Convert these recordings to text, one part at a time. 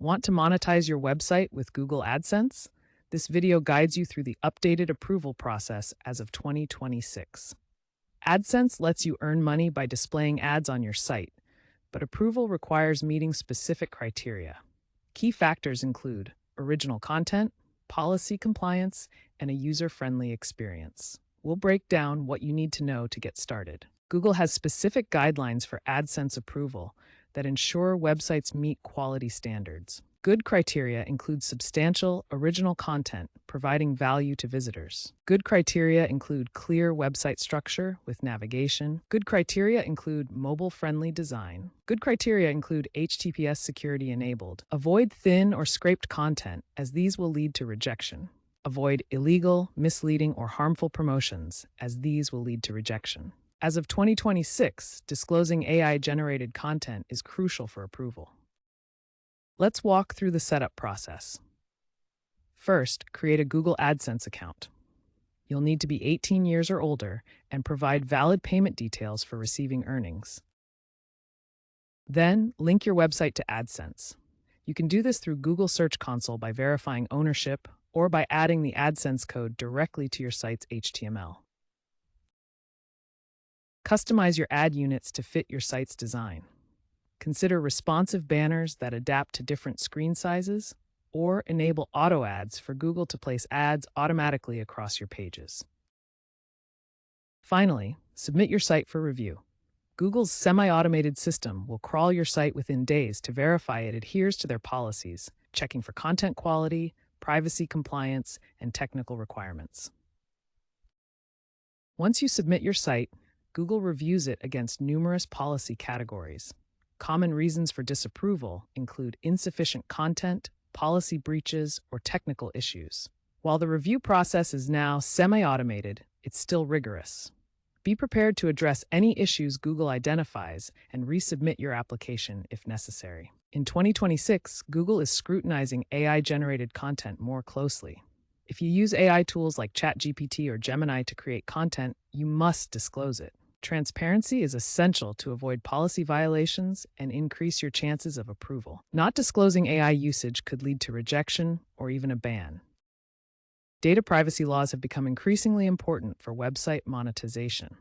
Want to monetize your website with Google AdSense? This video guides you through the updated approval process as of 2026. AdSense lets you earn money by displaying ads on your site, but approval requires meeting specific criteria. Key factors include original content, policy compliance, and a user-friendly experience. We'll break down what you need to know to get started. Google has specific guidelines for AdSense approval that ensure websites meet quality standards. Good criteria include substantial, original content, providing value to visitors. Good criteria include clear website structure with navigation. Good criteria include mobile-friendly design. Good criteria include HTTPS security enabled. Avoid thin or scraped content, as these will lead to rejection. Avoid illegal, misleading, or harmful promotions, as these will lead to rejection. As of 2026, disclosing AI-generated content is crucial for approval. Let's walk through the setup process. First, create a Google AdSense account. You'll need to be 18 years or older and provide valid payment details for receiving earnings. Then, link your website to AdSense. You can do this through Google Search Console by verifying ownership or by adding the AdSense code directly to your site's HTML. Customize your ad units to fit your site's design. Consider responsive banners that adapt to different screen sizes, or enable auto ads for Google to place ads automatically across your pages. Finally, submit your site for review. Google's semi-automated system will crawl your site within days to verify it adheres to their policies, checking for content quality, privacy compliance, and technical requirements. Once you submit your site, Google reviews it against numerous policy categories. Common reasons for disapproval include insufficient content, policy breaches, or technical issues. While the review process is now semi-automated, it's still rigorous. Be prepared to address any issues Google identifies and resubmit your application if necessary. In 2026, Google is scrutinizing AI-generated content more closely. If you use AI tools like ChatGPT or Gemini to create content, you must disclose it. Transparency is essential to avoid policy violations and increase your chances of approval. Not disclosing AI usage could lead to rejection or even a ban. Data privacy laws have become increasingly important for website monetization.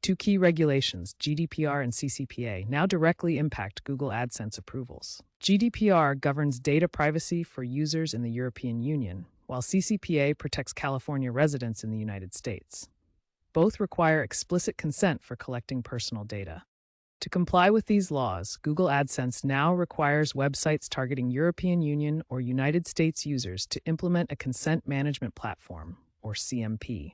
Two key regulations, GDPR and CCPA, now directly impact Google AdSense approvals. GDPR governs data privacy for users in the European Union, while CCPA protects California residents in the United States. Both require explicit consent for collecting personal data. To comply with these laws, Google AdSense now requires websites targeting European Union or United States users to implement a consent management platform, or CMP.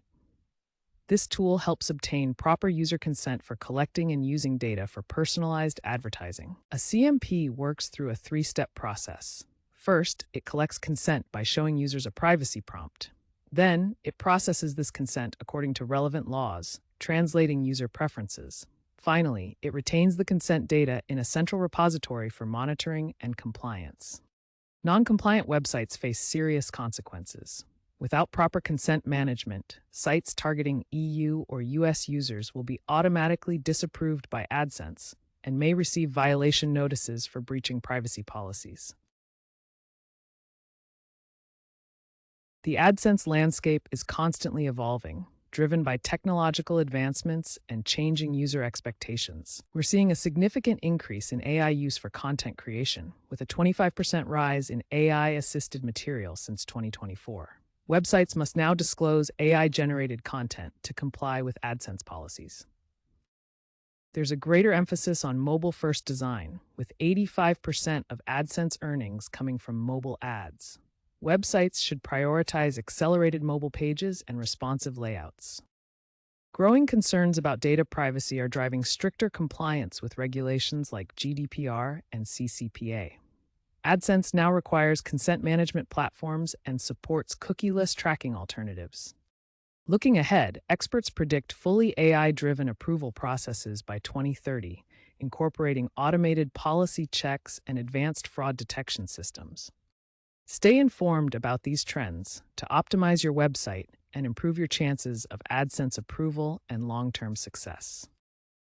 This tool helps obtain proper user consent for collecting and using data for personalized advertising. A CMP works through a three-step process. First, it collects consent by showing users a privacy prompt. Then, it processes this consent according to relevant laws, translating user preferences. Finally, it retains the consent data in a central repository for monitoring and compliance. Non-compliant websites face serious consequences. Without proper consent management, sites targeting EU or US users will be automatically disapproved by AdSense and may receive violation notices for breaching privacy policies. The AdSense landscape is constantly evolving, driven by technological advancements and changing user expectations. We're seeing a significant increase in AI use for content creation, with a 25% rise in AI-assisted material since 2024. Websites must now disclose AI-generated content to comply with AdSense policies. There's a greater emphasis on mobile-first design, with 85% of AdSense earnings coming from mobile ads. Websites should prioritize accelerated mobile pages and responsive layouts. Growing concerns about data privacy are driving stricter compliance with regulations like GDPR and CCPA. AdSense now requires consent management platforms and supports cookieless tracking alternatives. Looking ahead, experts predict fully AI-driven approval processes by 2030, incorporating automated policy checks and advanced fraud detection systems. Stay informed about these trends to optimize your website and improve your chances of AdSense approval and long-term success.